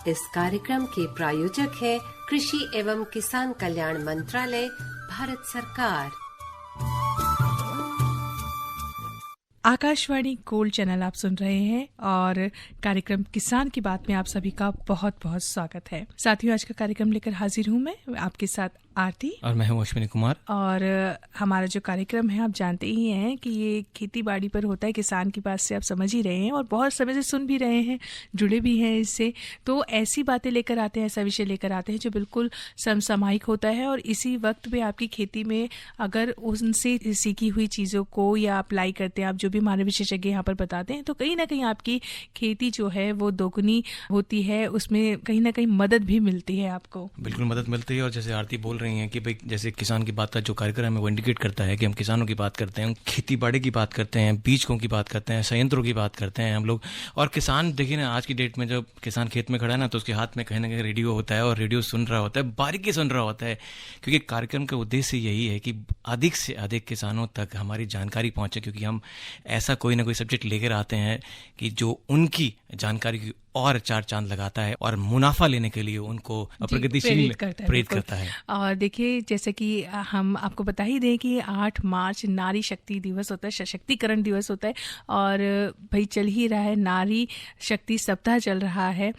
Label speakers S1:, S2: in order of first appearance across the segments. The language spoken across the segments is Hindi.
S1: इस कार्यक्रम के प्रायोजक है कृषि एवं किसान कल्याण मंत्रालय, भारत सरकार।
S2: आकाशवाणी गोल्ड चैनल आप सुन रहे हैं और कार्यक्रम किसान की बात में आप सभी का बहुत बहुत स्वागत है। साथियों, आज का कार्यक्रम लेकर हाजिर हूँ मैं आपके साथ आरती
S3: और मैं हूँ अश्विनी कुमार।
S2: और हमारा जो कार्यक्रम है आप जानते ही हैं कि ये खेती बाड़ी पर होता है, किसान की बात से आप समझ ही रहे हैं और बहुत समय से सुन भी रहे हैं, जुड़े भी हैं इससे। तो ऐसी बातें लेकर आते हैं, ऐसा विषय लेकर आते हैं जो बिल्कुल समसामयिक होता है और इसी वक्त पे आपकी खेती में अगर उनसे सीखी हुई चीज़ों को या अप्लाई करते हैं, आप जो भी हमारे विशेषज्ञ यहाँ पर बताते हैं, तो कहीं ना कहीं आपकी खेती जो है वो दोगुनी होती है, उसमें कहीं ना कहीं मदद भी मिलती है आपको।
S3: बिल्कुल मदद मिलती है। और जैसे आरती बोल रही हैं कि भाई जैसे किसान की बात का जो कार्यक्रम है वो इंडिकेट करता है कि हम किसानों की बात करते हैं, खेती बाड़ी की बात करते हैं, बीजों की बात करते हैं, संयंत्रों की बात करते हैं हम लोग। और किसान देखिए ना, आज की डेट में जब किसान खेत में खड़ा है ना, तो उसके हाथ में कहीं ना कहीं रेडियो होता है और रेडियो सुन रहा होता है, बारीकी सुन रहा होता है, क्योंकि कार्यक्रम का उद्देश्य यही है कि अधिक से अधिक किसानों तक हमारी जानकारी पहुंचे, क्योंकि हम ऐसा कोई ना कोई सब्जेक्ट लेकर आते हैं कि जो उनकी जानकारी की और चार चांद लगाता है और मुनाफा लेने के लिए उनको प्रगतिशील प्रेरित करता है।
S2: और देखिए, जैसे कि हम आपको बता ही दें कि 8 मार्च नारी शक्ति दिवस होता है, सशक्तिकरण दिवस होता है और भाई चल ही रहा है, नारी शक्ति सप्ताह चल रहा है।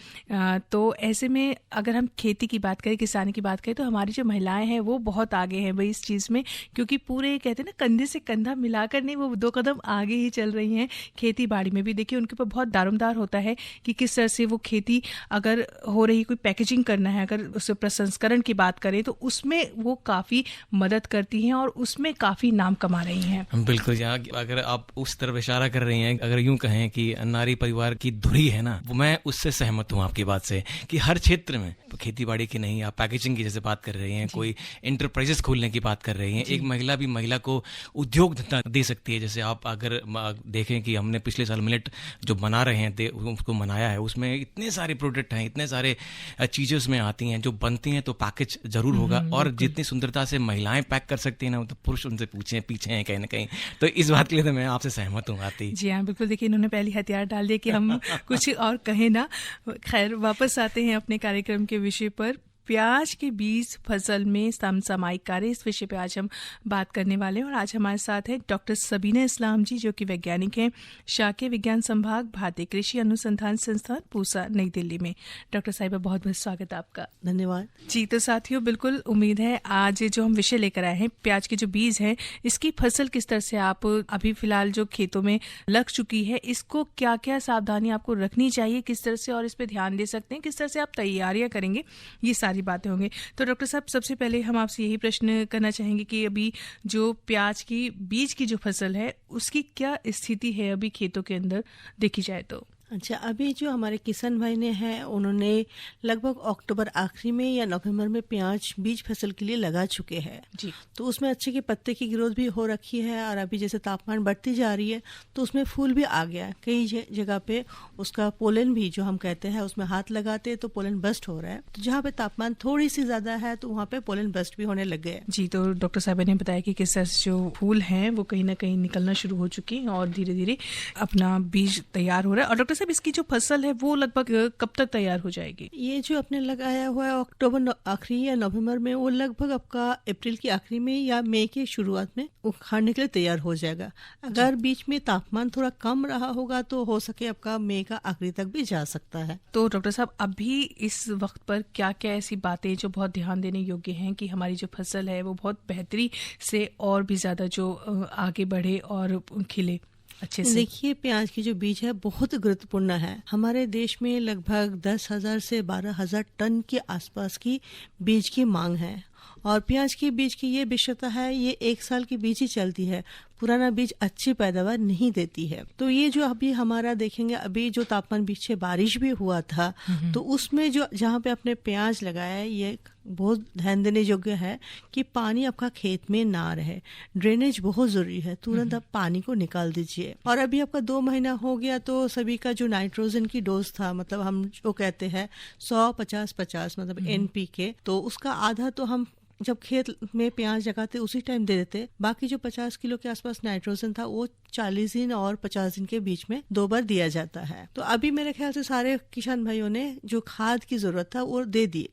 S2: तो ऐसे में अगर हम खेती की बात करें, किसानी की बात करें, तो हमारी जो महिलाएं हैं वो बहुत आगे हैं भाई इस चीज़ में, क्योंकि पूरे कहते हैं ना कंधे से कंधा मिलाकर नहीं, वो 2 कदम आगे ही चल रही हैं। खेती बाड़ी में भी देखिए उनके ऊपर बहुत दारोमदार होता है कि किस से वो खेती अगर हो रही, कोई पैकेजिंग करना है, अगर उससे प्रसंस्करण की बात करें तो उसमें वो काफ़ी मदद करती हैं और उसमें काफ़ी नाम कमा रही हैं।
S3: बिल्कुल, यहाँ अगर आप उस तरफ इशारा कर रही हैं, अगर यूं कहें कि नारी परिवार की धुरी है ना, मैं उससे सहमत हूँ आपकी बात से कि हर क्षेत्र में, खेती बाड़ी की नहीं, आप पैकेजिंग की जैसे बात कर रही हैं, कोई एंटरप्राइजेस खोलने की बात कर रही हैं, एक महिला भी महिला को उद्योग धंधा दे सकती है। जैसे आप अगर देखें कि हमने पिछले साल मिलेट जो बना रहे हैं उसको मनाया है, उसमें इतने सारे प्रोडक्ट हैं, इतने सारे चीजें उसमें आती हैं जो बनती हैं, तो पैकेज जरूर होगा। और जितनी सुंदरता से महिलाएं पैक कर सकती हैं ना, तो पुरुष उनसे पीछे हैं कहीं ना कहीं। तो इस बात के लिए तो मैं आपसे सहमत हूँ आती।
S2: जी हाँ, बिल्कुल। देखिए, इन्होंने पहली हथियार डाल दिया कि हम कुछ और कहें ना। खैर, वापस आते हैं अपने कार्यक्रम के विषय पर। प्याज के बीज फसल में समसामयिक कार्य, इस विषय पे आज हम बात करने वाले हैं और आज हमारे साथ हैं डॉक्टर सबीना इस्लाम जी, जो कि वैज्ञानिक हैं, शाकीय विज्ञान संभाग, भारतीय कृषि अनुसंधान संस्थान, पूसा, नई दिल्ली में। डॉक्टर साहिबा, बहुत बहुत स्वागत है आपका।
S4: धन्यवाद
S2: जी। तो साथियों, बिल्कुल उम्मीद है आज जो हम विषय लेकर आए हैं, प्याज के जो बीज हैं, इसकी फसल किस तरह से आप अभी फिलहाल जो खेतों में लग चुकी है, इसको क्या क्या सावधानी आपको रखनी चाहिए, किस तरह से और इस पर ध्यान दे सकते हैं, किस तरह से आप तैयारियां करेंगे, ये सारी बातें होंगी। तो डॉक्टर साहब, सबसे पहले हम आपसे यही प्रश्न करना चाहेंगे कि अभी जो प्याज की बीज की जो फसल है उसकी क्या स्थिति है अभी खेतों के अंदर देखी जाए तो?
S4: अच्छा, अभी जो हमारे किसान भाई ने हैं, उन्होंने लगभग अक्टूबर आखिरी में या नवंबर में प्याज बीज फसल के लिए लगा चुके हैं
S2: जी।
S4: तो उसमें अच्छे की पत्ते की ग्रोथ भी हो रखी है और अभी जैसे तापमान बढ़ती जा रही है तो उसमें फूल भी आ गया। कई जगह पे उसका पोलन भी, जो हम कहते हैं, उसमें हाथ लगाते हैं तो पोलन बस्ट हो रहा है। तो जहाँ पे तापमान थोड़ी सी ज्यादा है तो वहाँ पे पोलन बस्ट भी होने लग गए।
S2: जी। तो डॉक्टर साहब ने बताया कि किस तरह से जो फूल हैं वो कहीं ना कहीं निकलना शुरू हो चुके हैं और धीरे धीरे अपना बीज तैयार हो रहा है। और डॉक्टर साहब, इसकी जो फसल है वो लगभग कब तक तैयार हो जाएगी?
S4: ये जो आपने लगाया हुआ है अक्टूबर आखिरी या नवंबर में, वो लगभग आपका अप्रैल की आखिरी में या मई के शुरुआत में उखाड़ने के लिए तैयार हो जाएगा। अगर बीच में तापमान थोड़ा कम रहा होगा तो हो सके आपका मई का आखिरी तक भी जा सकता है।
S2: तो डॉक्टर साहब, अभी इस वक्त पर क्या क्या ऐसी बातें जो बहुत ध्यान देने योग्य हैं कि हमारी जो फसल है वो बहुत बेहतरी से और भी ज्यादा जो आगे बढ़े और खिले अच्छे से?
S4: देखिए, प्याज की जो बीज है बहुत गुरुत्वपूर्ण है। हमारे देश में लगभग 10,000 से 12,000 टन के आसपास की बीज की मांग है और प्याज की बीज की ये विशेषता है, ये 1 साल की बीज ही चलती है, पुराना बीज अच्छी पैदावार नहीं देती है। तो ये जो अभी हमारा देखेंगे, अभी जो तापमान पीछे बारिश भी हुआ था तो उसमें जो जहाँ पे आपने प्याज लगाया है, ये बहुत ध्यान देने योग्य है कि पानी आपका खेत में ना रहे। ड्रेनेज बहुत जरूरी है, तुरंत आप पानी को निकाल दीजिए। और अभी आपका 2 महीना हो गया तो सभी का जो नाइट्रोजन की डोज था, मतलब हम जो कहते हैं 100-50-50, मतलब NPK, तो उसका आधा तो हम जब खेत में प्याज लगाते उसी टाइम दे देते, बाकी जो 50 किलो के आसपास आसपास नाइट्रोजन था वो 40 दिन और 50 दिन के बीच में 2 बार दिया जाता है। तो अभी मेरे ख्याल से सारे किसान भाइयों ने जो खाद की जरूरत था वो दे दिए।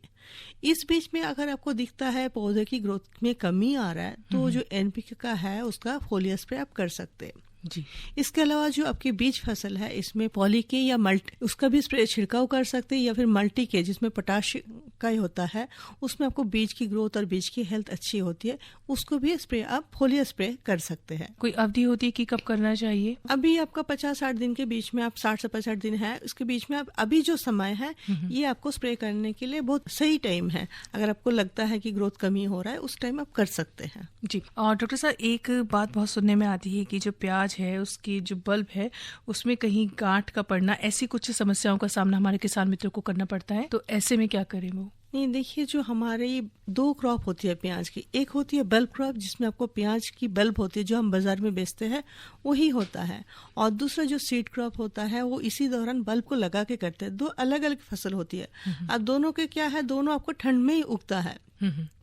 S4: इस बीच में अगर आपको दिखता है पौधे की ग्रोथ में कमी आ रहा है तो जो एनपीके का है उसका फोलियर स्प्रे आप कर सकते हैं
S2: जी।
S4: इसके अलावा जो आपकी बीज फसल है इसमें पॉलीके या मल्टी उसका भी स्प्रे छिड़काव कर सकते हैं, या फिर मल्टी के जिसमें पोटाश का ही होता है, उसमें आपको बीज की ग्रोथ और बीज की हेल्थ अच्छी होती है, उसको भी स्प्रे आप फोलियर स्प्रे कर सकते हैं।
S2: कोई अवधि होती है कि कब करना चाहिए?
S4: अभी आपका 50-60 दिन के बीच में, आप 60 से 65 दिन है उसके बीच में, आप अभी जो समय है ये आपको स्प्रे करने के लिए बहुत सही टाइम है। अगर आपको लगता है कि ग्रोथ कमी हो रहा है उस टाइम आप कर सकते हैं
S2: जी। और डॉक्टर साहब एक बात बहुत सुनने में आती है कि जो प्याज है उसकी जो बल्ब है उसमें कहीं गांठ का पड़ना, ऐसी कुछ समस्याओं का सामना हमारे किसान मित्रों को करना पड़ता है, तो ऐसे में क्या करें वो?
S4: नहीं, देखिए जो हमारी 2 क्रॉप होती है प्याज की, एक होती है बल्ब क्रॉप जिसमें आपको प्याज की बल्ब होती है जो हम बाजार में बेचते हैं वही होता है, और दूसरा जो सीड क्रॉप होता है वो इसी दौरान बल्ब को लगा के करते हैं। 2 अलग अलग फसल होती है। अब दोनों के क्या है, दोनों आपको ठंड में ही उगता है।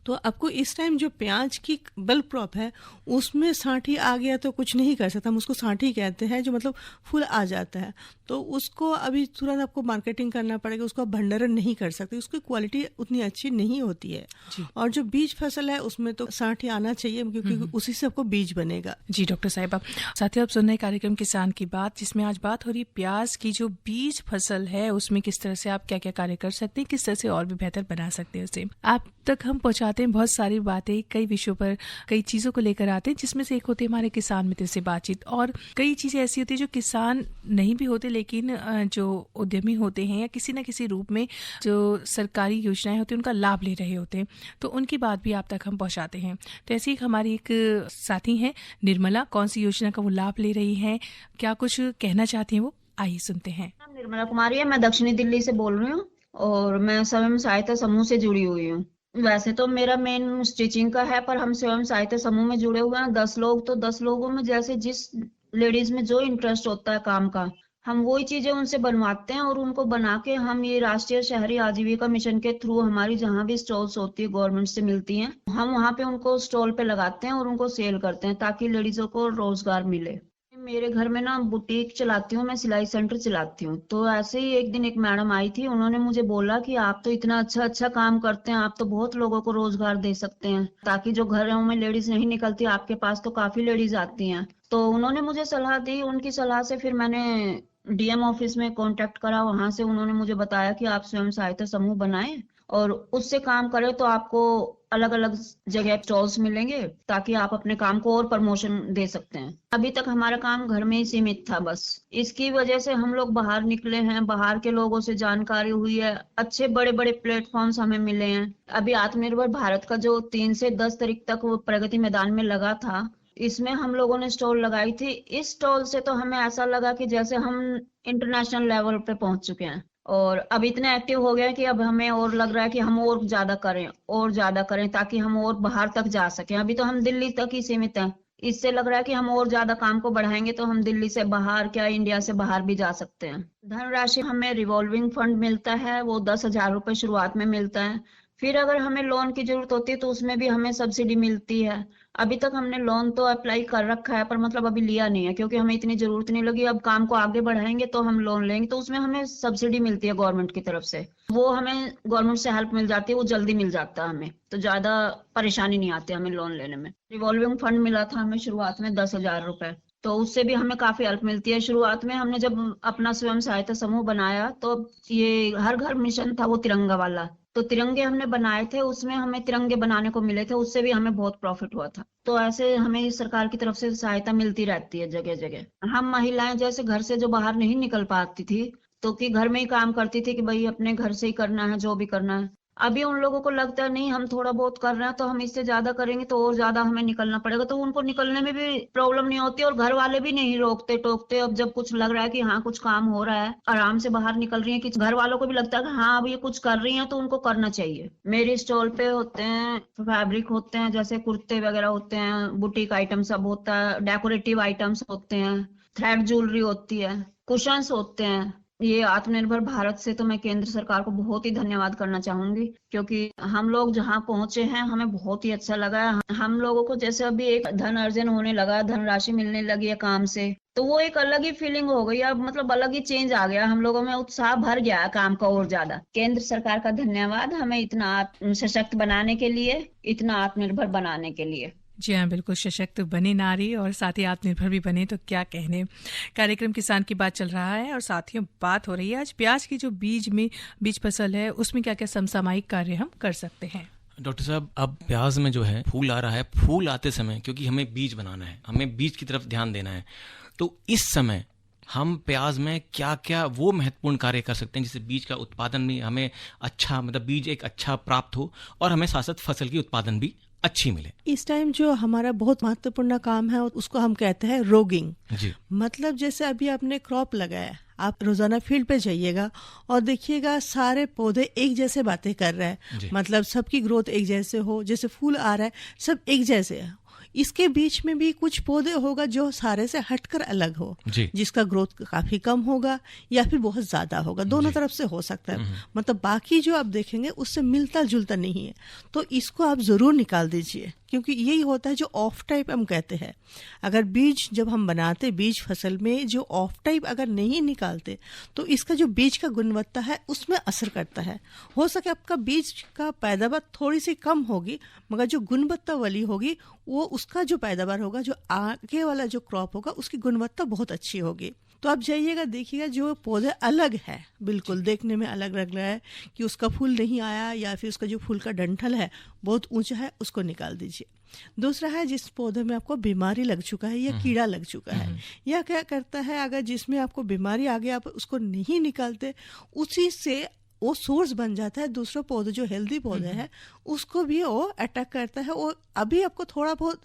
S4: तो आपको इस टाइम जो प्याज की बल्ब क्रॉप है उसमें सांठी आ गया तो कुछ नहीं कर सकता, हम उसको सांठी कहते हैं, जो मतलब फूल आ जाता है, तो उसको अभी तुरंत आपको मार्केटिंग करना पड़ेगा, उसको आप भंडारण नहीं कर सकते, उसकी क्वालिटी उतनी अच्छी नहीं होती है। और जो बीज फसल है उसमें तो सांठी आना चाहिए क्योंकि उसी से आपको बीज बनेगा।
S2: जी डॉक्टर साहिबा, साथियों आप सुन रहे कार्यक्रम किसान की बात, जिसमें आज बात हो रही प्याज की जो बीज फसल है उसमें किस तरह से आप क्या क्या कार्य कर सकते हैं, किस तरह से और भी बेहतर बना सकते हैं उसे। आप तक हम पहुंचाते हैं बहुत सारी बातें, कई विषयों पर कई चीजों को लेकर आते हैं, जिसमें से एक होती है हमारे किसान मित्र से बातचीत, और कई चीजें ऐसी होती है जो किसान नहीं भी होते लेकिन जो उद्यमी होते हैं या किसी न किसी रूप में जो सरकारी योजनाएं होती हैं उनका लाभ ले रहे होते हैं, तो उनकी बात भी आप तक हम पहुंचाते हैं। तो ऐसी हमारी एक साथी हैं निर्मला, कौन सी योजना का वो लाभ ले रही हैं, क्या कुछ कहना चाहती हैं वो, आइए सुनते हैं।
S5: निर्मला कुमारी है, मैं दक्षिणी दिल्ली से बोल रही हूँ और मैं स्वयं सहायता समूह से जुड़ी हुई हूँ। वैसे तो मेरा मेन स्टिचिंग का है, पर हम स्वयं सहायता समूह में जुड़े हुए हैं 10 लोग, तो 10 लोगों में जैसे जिस लेडीज में जो इंटरेस्ट होता है काम का, हम वही चीजें उनसे बनवाते हैं और उनको बना के हम ये राष्ट्रीय शहरी आजीविका मिशन के थ्रू हमारी जहाँ भी स्टॉल्स होती है गवर्नमेंट से मिलती हैं, हम वहाँ पे उनको स्टॉल पे लगाते हैं और उनको सेल करते हैं ताकि लेडीजों को रोजगार मिले। मेरे घर में ना बुटीक चलाती हूँ मैं, सिलाई सेंटर चलाती हूँ, तो ऐसे ही एक दिन एक मैडम आई थी, उन्होंने मुझे बोला कि आप तो इतना अच्छा काम करते हैं, आप तो बहुत लोगों को रोजगार दे सकते हैं, ताकि जो घरों में लेडीज नहीं निकलती आपके पास तो काफी लेडीज आती हैं। तो उन्होंने मुझे सलाह दी, उनकी सलाह से फिर मैंने डीएम ऑफिस में कांटेक्ट करा, वहां से उन्होंने मुझे बताया कि आप स्वयं सहायता समूह बनाएं और उससे काम करें तो आपको अलग अलग जगह स्टॉल्स मिलेंगे ताकि आप अपने काम को और प्रमोशन दे सकते हैं। अभी तक हमारा काम घर में ही सीमित था बस, इसकी वजह से हम लोग बाहर निकले हैं, बाहर के लोगों से जानकारी हुई है, अच्छे बड़े बड़े प्लेटफॉर्म्स हमें मिले हैं। अभी आत्मनिर्भर भारत का जो 3 से 10 तारीख तक वो प्रगति मैदान में लगा था, इसमें हम लोगों ने स्टॉल लगाई थी। इस स्टॉल से तो हमें ऐसा लगा कि जैसे हम इंटरनेशनल लेवल पे पहुंच चुके हैं और अब इतने एक्टिव हो गए कि अब हमें और लग रहा है कि हम और ज्यादा करें ताकि हम और बाहर तक जा सकें। अभी तो हम दिल्ली तक ही सीमित हैं, इससे लग रहा है कि हम और ज्यादा काम को बढ़ाएंगे तो हम दिल्ली से बाहर क्या इंडिया से बाहर भी जा सकते हैं। धनराशि हमें रिवॉल्विंग फंड मिलता है, वो 10,000 रुपए शुरुआत में मिलता है, फिर अगर हमें लोन की जरूरत होती है तो उसमें भी हमें सब्सिडी मिलती है। अभी तक हमने लोन तो अप्लाई कर रखा है पर मतलब अभी लिया नहीं है क्योंकि हमें इतनी जरूरत नहीं लगी। अब काम को आगे बढ़ाएंगे तो हम लोन लेंगे तो उसमें हमें सब्सिडी मिलती है गवर्नमेंट की तरफ से, वो हमें गवर्नमेंट से हेल्प मिल जाती है, वो जल्दी मिल जाता है हमें, तो ज्यादा परेशानी नहीं आती हमें लोन लेने में। रिवॉल्विंग फंड मिला था हमें शुरुआत में 10,000 रुपए, तो उससे भी हमें काफी हेल्प मिलती है। शुरुआत में हमने जब अपना स्वयं सहायता समूह बनाया तो ये हर घर मिशन था वो तिरंगा वाला, तो तिरंगे हमने बनाए थे, उसमें हमें तिरंगे बनाने को मिले थे, उससे भी हमें बहुत प्रॉफिट हुआ था। तो ऐसे हमें सरकार की तरफ से सहायता मिलती रहती है जगह जगह। हम महिलाएं जैसे घर से जो बाहर नहीं निकल पाती थी तो कि घर में ही काम करती थी कि भाई अपने घर से ही करना है जो भी करना है, अभी उन लोगों को लगता है नहीं हम थोड़ा बहुत कर रहे हैं तो हम इससे ज्यादा करेंगे तो और ज्यादा हमें निकलना पड़ेगा, तो उनको निकलने में भी प्रॉब्लम नहीं होती और घर वाले भी नहीं रोकते टोकते। अब जब कुछ लग रहा है कि हाँ कुछ काम हो रहा है, आराम से बाहर निकल रही है, कि घर वालों को भी लगता है कि हाँ अब ये कुछ कर रही है तो उनको करना चाहिए। मेरे स्टॉल पे होते हैं फैब्रिक होते हैं, जैसे कुर्ते वगैरह होते हैं, बुटीक आइटम सब होता है, डेकोरेटिव आइटम्स होते हैं, थ्रेड ज्वेलरी होती है, कुशंस होते हैं, ये आत्मनिर्भर भारत से तो मैं केंद्र सरकार को बहुत ही धन्यवाद करना चाहूंगी, क्योंकि हम लोग जहाँ पहुंचे हैं हमें बहुत ही अच्छा लगा है। हम लोगों को जैसे अभी एक धन अर्जन होने लगा, धनराशि मिलने लगी है काम से, तो वो एक अलग ही फीलिंग हो गई। अब मतलब अलग ही चेंज आ गया, हम लोगों में उत्साह भर गया काम का और ज्यादा। केंद्र सरकार का धन्यवाद हमें इतना सशक्त बनाने के लिए, इतना आत्मनिर्भर बनाने के लिए।
S2: जी हाँ, बिल्कुल सशक्त बने नारी और साथ ही आत्मनिर्भर भी बने तो क्या कहने। कार्यक्रम किसान की बात चल रहा है और साथियों बात हो रही है आज प्याज की जो बीज फसल है उसमें क्या क्या समसामयिक कार्य हम कर सकते हैं।
S3: डॉक्टर साहब, अब प्याज में जो है फूल आ रहा है, फूल आते समय क्योंकि हमें बीज बनाना है, हमें बीज की तरफ ध्यान देना है, तो इस समय हम प्याज में क्या क्या वो महत्वपूर्ण कार्य कर सकते हैं जिससे बीज का उत्पादन भी हमें अच्छा, मतलब बीज एक अच्छा प्राप्त हो और हमें साथ साथ फसल की उत्पादन भी अच्छी मिले।
S4: इस टाइम जो हमारा बहुत महत्वपूर्ण काम है उसको हम कहते हैं रोगिंग।
S3: जी।
S4: मतलब जैसे अभी आपने क्रॉप लगाया, आप रोजाना फील्ड पे जाइएगा और देखिएगा सारे पौधे एक जैसे बातें कर रहे हैं, मतलब सबकी ग्रोथ एक जैसे हो, जैसे फूल आ रहा है सब एक जैसे है। इसके बीच में भी कुछ पौधे होगा जो सारे से हटकर अलग हो, जिसका ग्रोथ काफी कम होगा या फिर बहुत ज्यादा होगा, दोनों तरफ से हो सकता है। मतलब बाकी जो आप देखेंगे उससे मिलता जुलता नहीं है, तो इसको आप जरूर निकाल दीजिए, क्योंकि यही होता है जो ऑफ टाइप हम कहते हैं। अगर बीज जब हम बनाते बीज फसल में जो ऑफ टाइप अगर नहीं निकालते तो इसका जो बीज का गुणवत्ता है उसमें असर करता है। हो सके आपका बीज का पैदावार थोड़ी सी कम होगी, मगर जो गुणवत्ता वाली होगी वो उसका जो पैदावार होगा, जो आगे वाला जो क्रॉप होगा उसकी गुणवत्ता बहुत अच्छी होगी। तो आप जाइएगा देखिएगा जो पौधे अलग है, बिल्कुल देखने में अलग लग रहा है कि उसका फूल नहीं आया या फिर उसका जो फूल का डंठल है बहुत ऊंचा है, उसको निकाल दीजिए। दूसरा है जिस पौधे में आपको बीमारी लग चुका है या कीड़ा लग चुका है, या क्या करता है अगर जिसमें आपको बीमारी आ गई आप उसको नहीं निकालते, उसी से वो सोर्स बन जाता है, दूसरा पौधे जो हेल्दी पौधे हैं उसको भी वो अटैक करता है। वो अभी आपको थोड़ा बहुत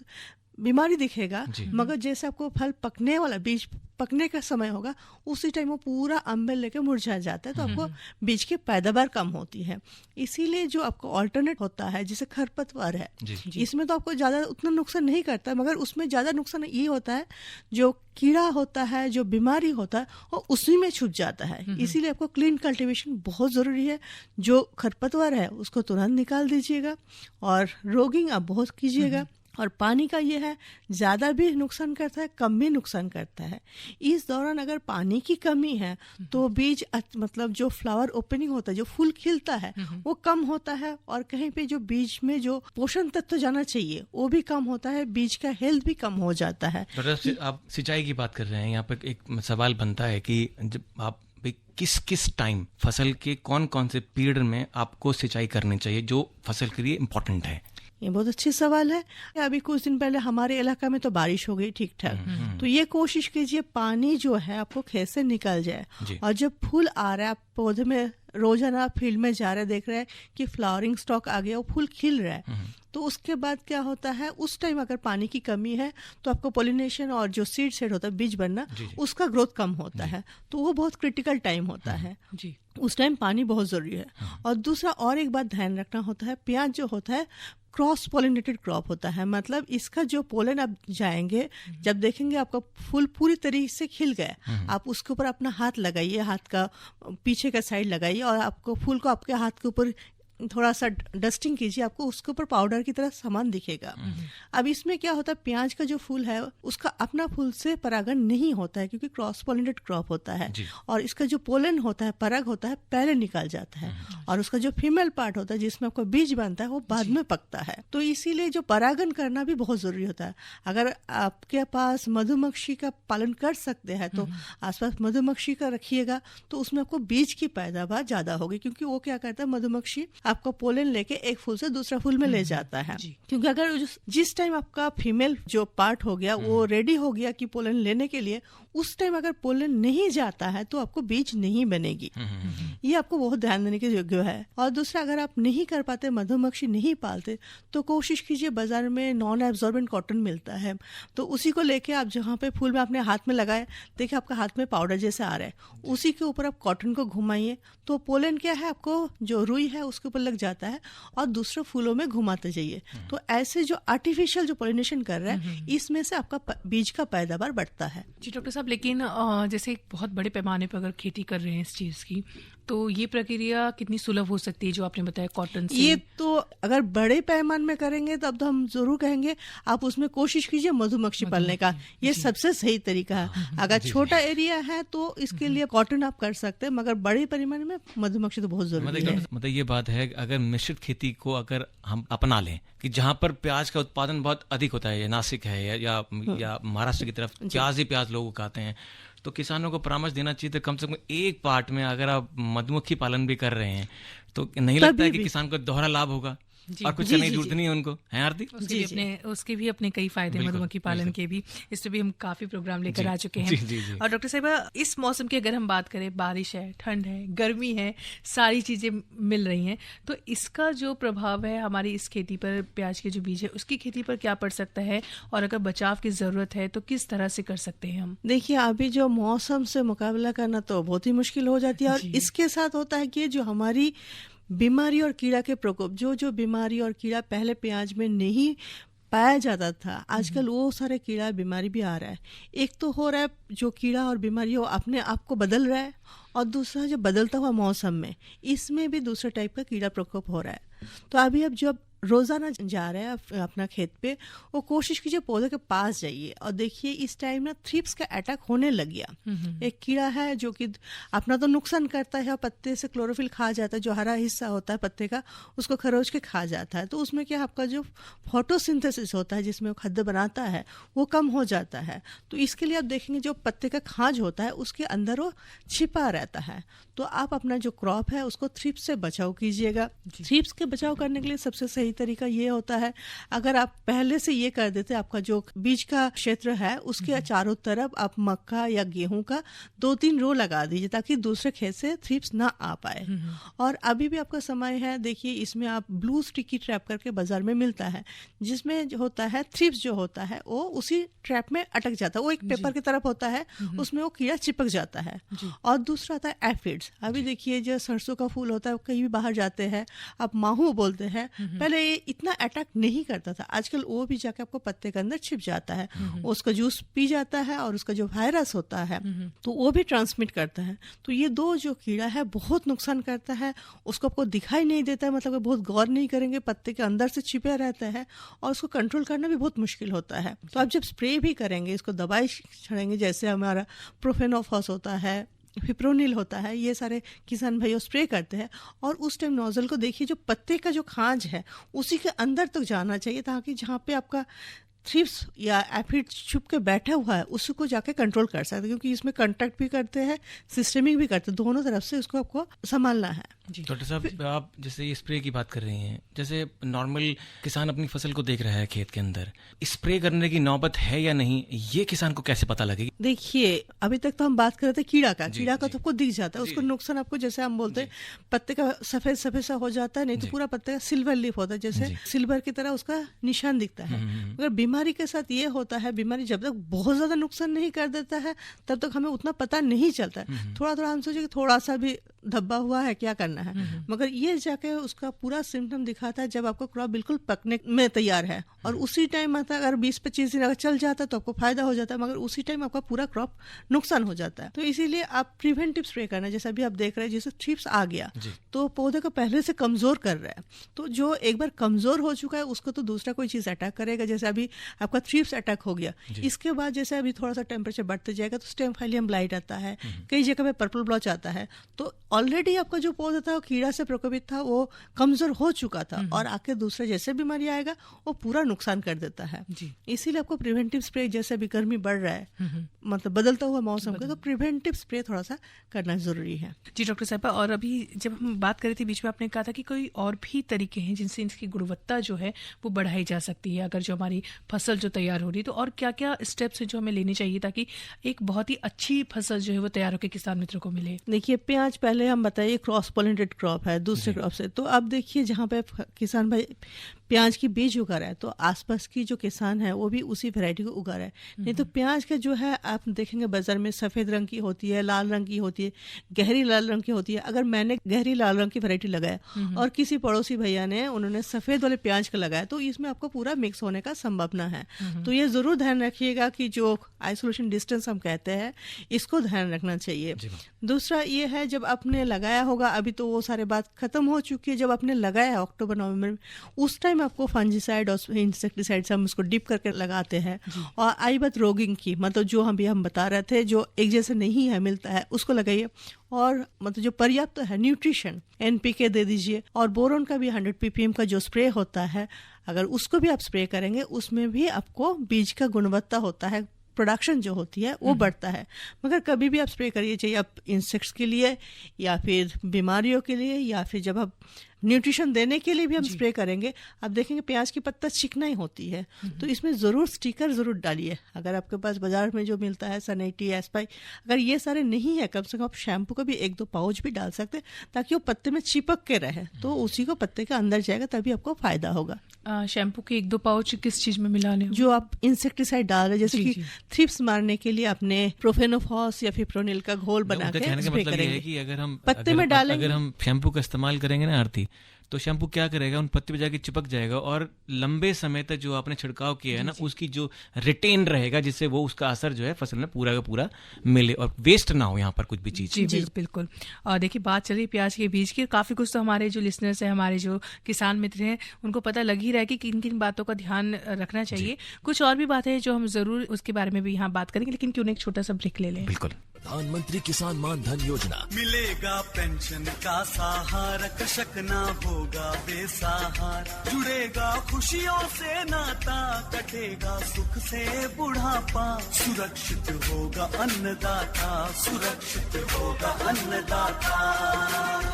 S4: बीमारी दिखेगा, मगर जैसे आपको फल पकने वाला बीज पकने का समय होगा उसी टाइम वो पूरा अम्बेल लेके मुरझा जाता है, तो आपको बीज की पैदावार कम होती है। इसीलिए जो आपको ऑल्टरनेट होता है जैसे खरपतवार है, इसमें तो आपको ज्यादा उतना नुकसान नहीं करता, मगर उसमें ज्यादा नुकसान ये होता है जो कीड़ा होता है, जो बीमारी होता है वो उसी में छुप जाता है। इसीलिए आपको क्लीन कल्टीवेशन बहुत जरूरी है। जो खरपतवार है उसको तुरंत निकाल दीजिएगा और रोगिंग आप बहुत कीजिएगा। और पानी का ये है, ज़्यादा भी नुकसान करता है, कम भी नुकसान करता है। इस दौरान अगर पानी की कमी है तो बीज मतलब जो फ्लावर ओपनिंग होता है, जो फूल खिलता है वो कम होता है, और कहीं पे जो बीज में जो पोषण तत्व जाना चाहिए वो भी कम होता है, बीज का हेल्थ भी कम हो जाता है।
S3: आप सिंचाई की बात कर रहे हैं, यहाँ पर एक सवाल बनता है कि जब आप किस टाइम फसल के कौन कौन से पीरियड में आपको सिंचाई करनी चाहिए जो फसल के लिए इम्पोर्टेंट है?
S4: ये बहुत अच्छी सवाल है। अभी कुछ दिन पहले हमारे इलाका में तो बारिश हो गई ठीक ठाक, तो ये कोशिश कीजिए पानी जो है आपको खेत से निकल जाए, और जब फूल आ रहा है आप पौधे में रोजाना फील्ड में जा रहे देख रहे हैं कि फ्लावरिंग स्टॉक आ गया, वो फूल खिल रहा है, तो उसके बाद क्या होता है उस टाइम अगर पानी की कमी है तो आपको पोलिनेशन और जो सीड सेट होता है बीज बनना उसका ग्रोथ कम होता है, तो वो बहुत क्रिटिकल टाइम होता है जी, उस टाइम पानी बहुत जरूरी है। और दूसरा और एक बात ध्यान रखना होता है, प्याज जो होता है क्रॉस पॉलिनेटेड क्रॉप होता है, मतलब इसका जो पोलन आप जाएंगे जब देखेंगे आपका फूल पूरी तरीके से खिल गया, आप उसके ऊपर अपना हाथ लगाइए, हाथ का पीछे का साइड लगाइए और आपको फूल को आपके हाथ के ऊपर थोड़ा सा डस्टिंग कीजिए, आपको उसके ऊपर पाउडर की तरह सामान दिखेगा। अब इसमें क्या होता है, प्याज का जो फूल है उसका अपना फूल से परागण नहीं होता है क्योंकि क्रॉस पॉलिनेटेड क्रॉप होता है, और इसका जो पोलन होता है, पराग होता है, पहले निकल जाता है, और उसका जो फीमेल पार्ट होता है जिसमें आपको बीज बनता है वो बाद में पकता है। तो इसीलिए जो परागण करना भी बहुत जरूरी होता है। अगर आपके पास मधुमक्खी का पालन कर सकते हैं तो आसपास मधुमक्खी का रखिएगा, तो उसमें आपको बीज की पैदावार ज्यादा होगी, क्योंकि वो क्या करता है मधुमक्खी आपको पोलन लेके एक फूल से दूसरा फूल में ले जाता है। क्योंकि अगर जिस टाइम आपका फीमेल जो पार्ट हो गया वो रेडी हो गया कि पोलन लेने के लिए, उस टाइम अगर पोलन नहीं जाता है तो आपको बीज नहीं बनेगी। ये आपको बहुत ध्यान देने के योग्य है। और दूसरा, अगर आप नहीं कर पाते, मधुमक्खी नहीं पालते, तो कोशिश कीजिए, बाजार में नॉन एब्जॉर्बेंट कॉटन मिलता है, तो उसी को लेके आप जहाँ पे फूल में अपने हाथ में लगाए, देखिए आपका हाथ में पाउडर जैसा आ रहा है, उसी के ऊपर आप कॉटन को घुमाइए, तो पोलन क्या है आपको जो रुई है उसके ऊपर लग जाता है और दूसरे फूलों में घुमाते जाइए। तो ऐसे जो आर्टिफिशियल जो पोलिनेशन कर रहा है इसमें से आपका बीज का पैदावार बढ़ता है।
S2: जी डॉक्टर साहब, साहब, लेकिन जैसे एक बहुत बड़े पैमाने पर अगर खेती कर रहे हैं इस चीज़ की, तो ये प्रक्रिया कितनी सुलभ हो सकती है जो आपने बताया कॉटन से?
S4: ये तो अगर बड़े पैमाने में करेंगे तब तो हम जरूर कहेंगे आप उसमें कोशिश कीजिए मधुमक्खी पालने का, ये सबसे सही तरीका है। अगर छोटा एरिया है तो इसके लिए कॉटन आप कर सकते हैं, मगर बड़े परिमाण में मधुमक्खी तो बहुत जरूरी है।
S3: मतलब ये बात है, अगर मिश्रित खेती को अगर हम अपना लें कि जहाँ पर प्याज का उत्पादन बहुत अधिक होता है, नासिक है या महाराष्ट्र की तरफ प्याज ही प्याज लोग उगाते हैं, तो किसानों को परामर्श देना चाहिए तो कम से कम एक पार्ट में अगर आप मधुमक्खी पालन भी कर रहे हैं तो नहीं लगता है कि किसान को दोहरा लाभ होगा और कुछ करने की जरूरत नहीं है उनको, है आरती?
S2: उसके भी अपने कई फायदे मधुमक्खी पालन के भी, इस पे भी हम काफी प्रोग्राम लेकर आ चुके हैं। और डॉक्टर साहिबा, इस मौसम की अगर हम बात करें, बारिश है, ठंड है, गर्मी है, सारी चीजें मिल रही हैं, तो इसका जो प्रभाव है हमारी इस खेती पर, प्याज के जो बीज है उसकी खेती पर क्या पड़ सकता है, और अगर बचाव की जरूरत है तो किस तरह से कर सकते हैं हम?
S4: देखिए, अभी जो मौसम से मुकाबला करना तो बहुत ही मुश्किल हो जाती है, और इसके साथ होता है कि जो हमारी बीमारी और कीड़ा के प्रकोप, जो बीमारी और कीड़ा पहले प्याज में नहीं पाया जाता था, आजकल वो सारे कीड़ा बीमारी भी आ रहा है। एक तो हो रहा है जो कीड़ा और बीमारी वो अपने आप को बदल रहा है, और दूसरा जो बदलता हुआ मौसम में इसमें भी दूसरे टाइप का कीड़ा प्रकोप हो रहा है। तो अभी अब जब रोजाना जा रहे हैं अपना खेत पे, वो कोशिश कीजिए पौधे के पास जाइए और देखिए इस टाइम ना थ्रिप्स का अटैक होने लग गया। एक कीड़ा है जो कि अपना तो नुकसान करता है, पत्ते से क्लोरोफिल खा जाता है, जो हरा हिस्सा होता है पत्ते का उसको खरोच के खा जाता है। तो उसमें क्या आपका जो फोटोसिंथेसिस होता है जिसमें वो खाद्य बनाता है वो कम हो जाता है। तो इसके लिए आप देखेंगे जो पत्ते का खाज होता है उसके अंदर वो छिपा रहता है। तो आप अपना जो क्रॉप है उसको थ्रिप्स से बचाव कीजिएगा। थ्रिप्स के बचाव करने के लिए सबसे सही तरीका ये होता है, अगर आप पहले से ये कर देते, आपका जो बीज का क्षेत्र है उसके चारों तरफ आप मक्का या गेहूं का 2-3 रो लगा दीजिए ताकि दूसरे खेत से थ्रिप्स ना आ पाए। और अभी भी आपका समय है, देखिए इसमें आप ब्लू स्टिकी ट्रैप करके बाजार में मिलता है, जिसमें जो होता है थ्रिप्स जो होता है वो उसी ट्रैप में अटक जाता है। वो एक पेपर की तरफ होता है, उसमें वो कीड़ा चिपक जाता है। और दूसरा आता है एफिड्स। अभी देखिए जो सरसों का फूल होता है, कहीं भी बाहर जाते हैं आप माहू बोलते हैं, पहले ये इतना अटैक नहीं करता था, आजकल वो भी जाके आपको पत्ते के अंदर छिप जाता है, उसका जूस पी जाता है और उसका जो वायरस होता है तो वो भी ट्रांसमिट करता है। तो ये दो जो कीड़ा है बहुत नुकसान करता है, उसको आपको दिखाई नहीं देता है, मतलब बहुत गौर नहीं करेंगे, पत्ते के अंदर से छिपे रहता है और उसको कंट्रोल करना भी बहुत मुश्किल होता है। तो आप जब स्प्रे भी करेंगे, इसको दवाई छड़ेंगे, जैसे हमारा प्रोफेनोफॉस होता है, फिप्रोनिल होता है, ये सारे किसान भाइयों स्प्रे करते हैं, और उस टाइम नोजल को देखिए जो पत्ते का जो खांज है उसी के अंदर तक जाना चाहिए, ताकि जहाँ पे आपका थ्रिप्स या एफिड छुप के बैठा हुआ है उसको जाके कंट्रोल कर सकते हैं, क्योंकि इसमें कांटेक्ट भी करते हैं, सिस्टमिक भी करते हैं, दोनों तरफ से उसको आपको संभालना है।
S3: डॉक्टर साहब, आप जैसे ये स्प्रे की बात कर रही हैं, जैसे नॉर्मल किसान अपनी फसल को देख रहा है खेत के अंदर, स्प्रे करने की नौबत है या नहीं, ये किसान को कैसे पता लगेगी?
S4: देखिए अभी तक तो हम बात कर रहे थे कीड़ा का तो आपको दिख जाता है, उसको नुकसान आपको, जैसे हम बोलते हैं पत्ते का सफेद सफेद सा हो जाता है, नहीं तो पूरा पत्ते का सिल्वर लीफ होता है, जैसे सिल्वर की तरह उसका निशान दिखता है। मगर बीमारी के साथ ये होता है, बीमारी जब तक बहुत ज्यादा नुकसान नहीं कर देता है तब तक हमें उतना पता नहीं चलता है। थोड़ा थोड़ा हम सोचे कि थोड़ा सा भी धब्बा हुआ है क्या करना है, मगर ये जाके उसका पूरा सिम्टम दिखाता है जब आपका क्रॉप बिल्कुल पकने में तैयार है, और उसी टाइम आता है अगर 20-25 दिन अगर चल जाता है तो आपको फायदा हो जाता है, मगर उसी टाइम आपका पूरा क्रॉप नुकसान हो जाता है। तो इसीलिए आप प्रिवेंटिव स्प्रे करना, जैसे अभी आप देख रहे हैं जैसे थ्रिप्स आ गया तो पौधे को पहले से कमजोर कर रहा है, तो जो एक बार कमजोर हो चुका है उसको तो दूसरा कोई चीज अटैक करेगा। जैसे अभी आपका थ्रिप्स अटैक हो गया, इसके बाद जैसे अभी थोड़ा सा टेम्परेचर बढ़ते जाएगा तो स्टेमफाइलियम ब्लाइट आता है, कई जगह पे पर्पल ब्लॉच आता है, तो ऑलरेडी आपका जो पौधा था वो कीड़ा से प्रकोपित था, वो कमजोर हो चुका था, और आके दूसरा जैसे बीमारी आएगा वो पूरा नुकसान कर देता है। इसीलिए आपको प्रिवेंटिव स्प्रे, जैसे अभी गर्मी बढ़ रहा है, मतलब बदलता हुआ मौसम का, तो प्रिवेंटिव स्प्रे थोड़ा सा करना जरूरी है।
S2: जी डॉक्टर साहब, और अभी जब हम बात कर रहे थे बीच में आपने कहा था कि कोई और भी तरीके हैं जिनसे इसकी गुणवत्ता जो है वो बढ़ाई जा सकती है, अगर जो हमारी फसल जो तैयार हो रही है, तो और क्या क्या स्टेप्स हैं जो हमें लेने चाहिए ताकि एक बहुत ही अच्छी फसल जो है वो तैयार होकर किसान मित्रों को मिले?
S4: देखिए प्याज पहले हम बताइए क्रॉस पॉलिनेटेड क्रॉप है दूसरे क्रॉप से, तो अब देखिए जहाँ पे किसान भाई प्याज की बीज उगा रहा है तो आसपास की जो किसान है वो भी उसी वैरायटी को उगा रहा है। नहीं तो प्याज का जो है आप देखेंगे बाजार में सफ़ेद रंग की होती है, लाल रंग की होती है, गहरी लाल रंग की होती है। अगर मैंने गहरी लाल रंग की वैरायटी लगाया और किसी पड़ोसी भैया ने उन्होंने सफ़ेद वाले प्याज का लगाया तो इसमें आपको पूरा मिक्स होने का संभावना है। तो ये ज़रूर ध्यान रखिएगा कि जो आइसोलेशन डिस्टेंस हम कहते हैं इसको ध्यान रखना चाहिए। दूसरा ये है जब आपने लगाया होगा, अभी तो वो सारे बात खत्म हो चुकी है, जब आपने लगाया अक्टूबर नवंबर में उस टाइम आपको फंजीसाइड और इंसेक्टिसाइड से हम उसको डिप करके लगाते हैं। और आई बात रोगिंग की, मतलब जो हम बता रहे थे जो एक जैसे नहीं है मिलता है उसको लगाइए। और मतलब जो पर्याप्त है न्यूट्रिशन NPK दे दीजिए। और बोरोन का भी 100 ppm का जो स्प्रे होता है अगर उसको भी आप स्प्रे करेंगे उसमें भी आपको बीज का गुणवत्ता होता है, प्रोडक्शन जो होती है वो बढ़ता है। मगर कभी भी आप स्प्रे करिए, चाहे आप इंसेक्ट्स के लिए या फिर बीमारियों के लिए या फिर जब आप न्यूट्रिशन देने के लिए भी हम स्प्रे करेंगे, आप देखेंगे प्याज की पत्ता चिकनाई होती है। तो इसमें ज़रूर स्टिकर ज़रूर डालिए। अगर आपके पास बाजार में जो मिलता है सनैटी, एस्पाई, अगर ये सारे नहीं है कम से कम आप शैम्पू का भी 1-2 पाउच भी डाल सकते हैं ताकि वो पत्ते में चिपक के रहे, तो उसी को पत्ते के अंदर जाएगा तभी आपको फायदा होगा।
S2: शैम्पू के 1-2 पाउच किस चीज में मिला लें?
S4: जो आप इंसेक्टिसाइड डाल रहे, जैसे कि थ्रिप्स मारने के लिए आपने प्रोफेनोफॉस या फिर प्रोनिल का घोल बना के स्प्रे करेंगे।
S3: कि अगर हम
S4: पत्ते में डालेंगे,
S3: अगर हम शैम्पू का इस्तेमाल करेंगे ना आरती, तो शैम्पू क्या करेगा, उन पत्ते पे जाके चिपक जाएगा और लंबे समय तक जो आपने छिड़काव किया है ना उसकी जो रिटेन रहेगा, जिससे वो उसका असर जो है फसल में पूरा का पूरा मिले और वेस्ट ना हो यहाँ पर कुछ भी चीज।
S2: जी बिल्कुल। और देखिए बात चली प्याज के बीज की, काफी कुछ तो हमारे जो लिसनर्स हैं, हमारे जो किसान मित्र हैं, उनको पता लग ही रहा है कि किन किन बातों का ध्यान रखना चाहिए। कुछ और भी बातें हैं जो हम जरूर उसके बारे में भी यहाँ बात करेंगे, लेकिन क्यों एक छोटा सा ब्रेक ले लें।
S3: बिल्कुल।
S6: प्रधानमंत्री किसान मान धन योजना,
S7: मिलेगा पेंशन का सहारा, कृषक ना होगा बेसहारा, जुड़ेगा खुशियों से नाता, कटेगा सुख से बुढ़ापा, सुरक्षित होगा अन्नदाता, सुरक्षित होगा अन्नदाता।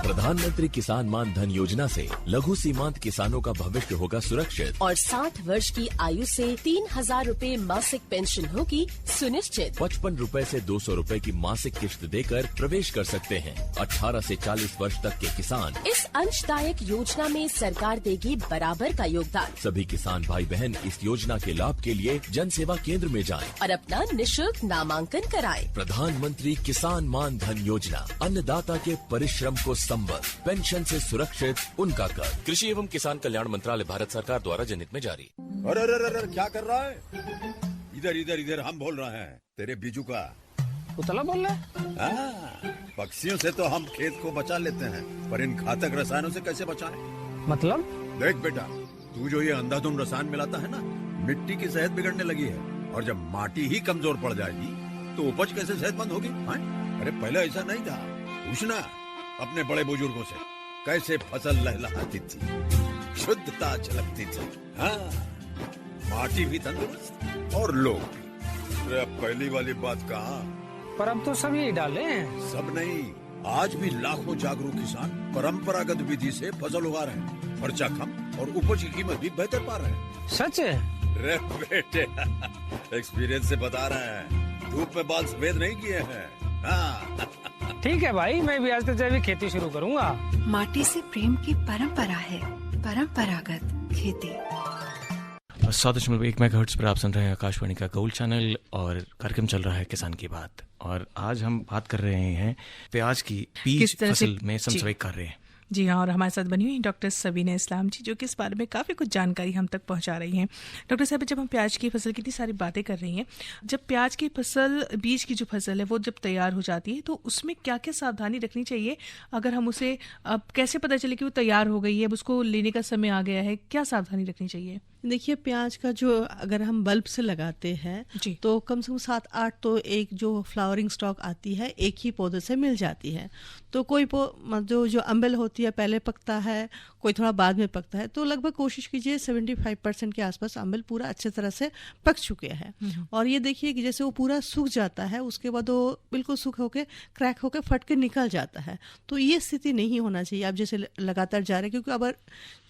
S6: प्रधानमंत्री किसान मान धन योजना से लघु सीमांत किसानों का भविष्य होगा सुरक्षित
S8: और 60 वर्ष की आयु से 3000 रूपए मासिक पेंशन होगी सुनिश्चित।
S6: 55 रूपए से 200 रूपए की मासिक किश्त देकर प्रवेश कर सकते हैं। 18 से 40 वर्ष तक के किसान
S8: इस अंशदायक योजना में सरकार देगी बराबर का योगदान।
S6: सभी किसान भाई बहन इस योजना के लाभ के लिए जन सेवा केंद्र में जाएं
S8: और अपना निशुल्क नामांकन कराएं।
S6: प्रधानमंत्री किसान मान धन योजना, अन्नदाता के परिश्रम को संबल, पेंशन से सुरक्षित उनका कर। कृषि एवं किसान कल्याण मंत्रालय, भारत सरकार द्वारा जनहित में जारी।
S9: अरे क्या कर रहा है? इधर इधर इधर हम बोल रहे हैं तेरे बीजू का।
S10: उतला बोल रहा है?
S9: पक्षियों से तो हम खेत को बचा लेते हैं, पर इन घातक रसायनों से कैसे बचाएं?
S10: मतलब?
S9: देख बेटा, तू जो ये अंधाधुंध रसायन मिलाता है ना, मिट्टी की सेहत बिगड़ने लगी है। और जब माटी ही कमजोर पड़ जाएगी तो उपज कैसे सेहतमंद होगी? अरे पहले ऐसा नहीं था। पूछना अपने बड़े बुजुर्गों से, कैसे फसल लहलहाती थी, शुद्धता झलकती थी। हाँ, माटी भी तंदुरुस्त और लोग भी। अब पहली वाली बात कहाँ?
S10: पर अब तो सब यही डाले हैं।
S9: सब नहीं, आज भी लाखों जागरूक किसान परंपरागत विधि से फसल उगा रहे हैं। खर्चा कम और उपज की कीमत भी बेहतर पा रहे हैं।
S10: सच है?
S9: रे बेटे, एक्सपीरियंस से बता रहे हैं, धूप में बाल सफेद नहीं किए हैं। हाँ।
S10: ठीक है भाई, मैं भी आज से जैविक खेती शुरू करूंगा।
S11: माटी से प्रेम की परंपरा है, परंपरागत खेती।
S3: 7.1 मेगाहर्ट्ज पर आप सुन रहे हैं आकाशवाणी का गोल्ड चैनल और कार्यक्रम चल रहा है किसान की बात। और आज हम बात कर रहे हैं प्याज की बीज फसल में समन्वय कार्य।
S2: जी हाँ, और हमारे साथ बनी हुई डॉक्टर सबीना इस्लाम जी, जो कि इस बारे में काफ़ी कुछ जानकारी हम तक पहुंचा रही हैं। डॉक्टर साहब, जब हम प्याज की फसल की इतनी सारी बातें कर रही हैं, जब प्याज की फसल, बीज की जो फसल है वो जब तैयार हो जाती है तो उसमें क्या क्या सावधानी रखनी चाहिए? अगर हम उसे, अब कैसे पता चले कि वो तैयार हो गई है, अब उसको लेने का समय आ गया है, क्या सावधानी रखनी चाहिए?
S4: देखिए, प्याज का जो अगर हम बल्ब से लगाते हैं तो कम से कम 7-8 तो एक जो फ्लावरिंग स्टॉक आती है एक ही पौधे से मिल जाती है। तो कोई जो अम्बल होती है पहले पकता है, कोई थोड़ा बाद में पकता है। तो लगभग कोशिश कीजिए 75% के आसपास अम्बल पूरा अच्छे तरह से पक चुके हैं। और ये देखिए कि जैसे वो पूरा सूख जाता है, उसके बाद वो बिल्कुल सूख होके क्रैक होके फट के निकल जाता है। तो ये स्थिति नहीं होना चाहिए। आप जैसे लगातार जा रहे हैं, क्योंकि अगर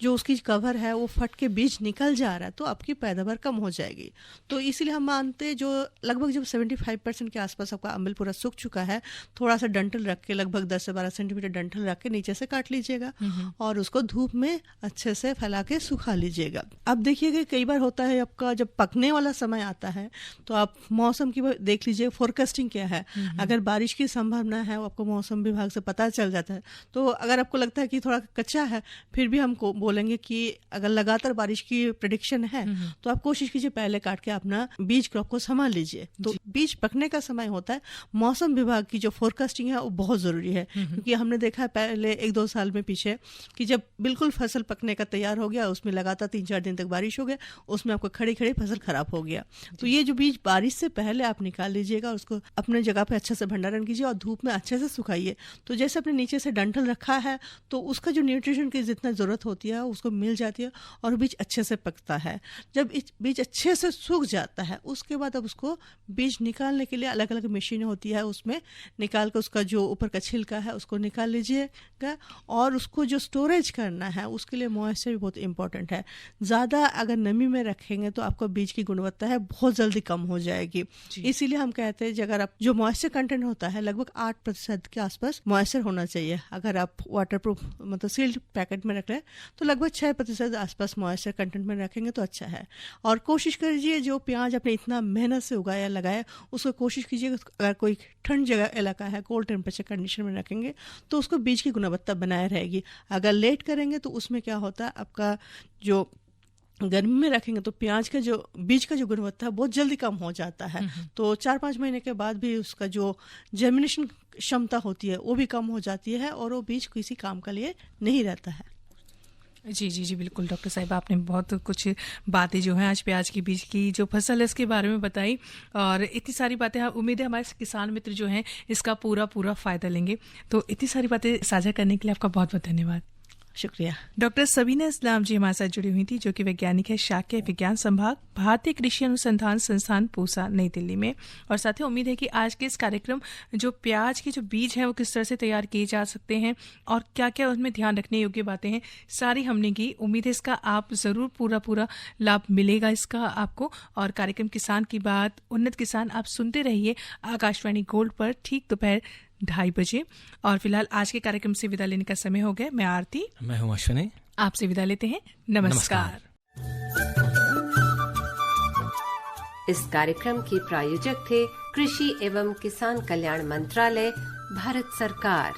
S4: जो उसकी कवर है वो फट के बीज निकल जा रहा है तो आपकी पैदावार कम हो जाएगी। तो इसलिए हम मानते हैं जो लगभग जब 75% के आसपास आपका अम्बल पूरा सूख चुका है, थोड़ा सा डंठल रख के, लगभग 10 से 12 सेंटीमीटर डंठल रख के नीचे से काट लीजिएगा और उसको धूप में अच्छे से फैला के सुखा लीजिएगा। अब देखिएगा कई बार होता है आपका जब पकने वाला समय आता है तो आप मौसम की देख लीजिए, फोरकास्टिंग क्या है। अगर बारिश की संभावना है वो आपको मौसम विभाग से पता चल जाता है। तो अगर आपको लगता है कि थोड़ा कच्चा है, फिर भी हमको बोलेंगे कि अगर लगातार बारिश की प्रेडिक्शन है तो आप कोशिश कीजिए पहले काट के अपना बीज क्रॉप को संभाल लीजिए। तो बीज पकने का समय होता है, मौसम विभाग की जो फोरकास्टिंग है वो बहुत जरूरी है, क्योंकि हमने देखा है पहले 1-2 साल में पीछे कि जब बिल्कुल फसल पकने का तैयार हो गया, उसमें लगातार 3-4 दिन तक बारिश हो गया, उसमें आपको खड़ी खड़ी फसल खराब हो गया। तो ये जो बीज बारिश से पहले आप निकाल लीजिएगा, उसको अपने जगह पे अच्छे से भंडारण कीजिए और धूप में अच्छे से सुखाइए। तो जैसे अपने नीचे से डंठल रखा है तो उसका जो न्यूट्रिशन की जितना जरूरत होती है उसको मिल जाती है और बीज अच्छे से पकता है। जब बीज अच्छे से सूख जाता है उसके बाद अब उसको बीज निकालने के लिए अलग अलग मशीनें होती है, उसमें निकाल कर उसका जो ऊपर का छिलका है उसको निकाल लीजिएगा। और उसको जो स्टोरेज करना है उसके लिए मॉइस्चर भी बहुत इंपॉर्टेंट है। ज़्यादा अगर नमी में रखेंगे तो आपका बीज की गुणवत्ता है बहुत जल्दी कम हो जाएगी। इसीलिए हम कहते हैं अगर आप जो मॉइस्चर कंटेंट होता है लगभग 8% के आसपास मॉइस्चर होना चाहिए। अगर आप वाटरप्रूफ मतलब सील्ड पैकेट में रख रहे हैं तो लगभग 6% आसपास मॉइस्चर कंटेंट में रखेंगे तो अच्छा है। और कोशिश कीजिए जो प्याज आपने इतना मेहनत से उगाया लगाया उसको कोशिश कीजिए अगर कोई ठंड जगह इलाका है, कोल्ड टेम्परेचर कंडीशन में रखेंगे तो उसको बीज की गुणवत्ता बनाए रहेगी। अगर लेट करेंगे तो उसमें क्या होता है, आपका जो गर्मी में रखेंगे तो प्याज का जो बीज का जो गुणवत्ता है बहुत जल्दी कम हो जाता है। तो 4-5 महीने के बाद भी उसका जो जर्मिनेशन क्षमता होती है वो भी कम हो जाती है और वो बीज किसी काम के लिए नहीं रहता है।
S2: जी जी जी बिल्कुल डॉक्टर साहिब, आपने बहुत कुछ बातें जो हैं आज प्याज के बीज की जो फसल है इसके बारे में बताई और इतनी सारी बातें उम्मीद है हमारे किसान मित्र जो हैं इसका पूरा फ़ायदा लेंगे। तो इतनी सारी बातें साझा करने के लिए आपका बहुत बहुत धन्यवाद।
S4: शुक्रिया।
S2: डॉक्टर सबीना इस्लाम जी हमारे साथ जुड़ी हुई थी, जो कि वैज्ञानिक है शाक्य विज्ञान संभाग, भारतीय कृषि अनुसंधान संस्थान पूसा, नई दिल्ली में। और साथ ही उम्मीद है कि आज के इस कार्यक्रम जो प्याज के जो बीज हैं वो किस तरह से तैयार किए जा सकते हैं और क्या क्या उनमें ध्यान रखने योग्य बातें हैं सारी हमने की। उम्मीद है इसका आप ज़रूर पूरा लाभ मिलेगा इसका आपको। और कार्यक्रम किसान की बात उन्नत किसान आप सुनते रहिए आकाशवाणी गोल्ड पर ठीक दोपहर 2:30 बजे। और फिलहाल आज के कार्यक्रम से विदा लेने का समय हो गया। मैं आरती,
S3: मैं हूं अश्विनी,
S2: आपसे विदा लेते हैं। नमस्कार।
S1: इस कार्यक्रम के प्रायोजक थे कृषि एवं किसान कल्याण मंत्रालय, भारत सरकार।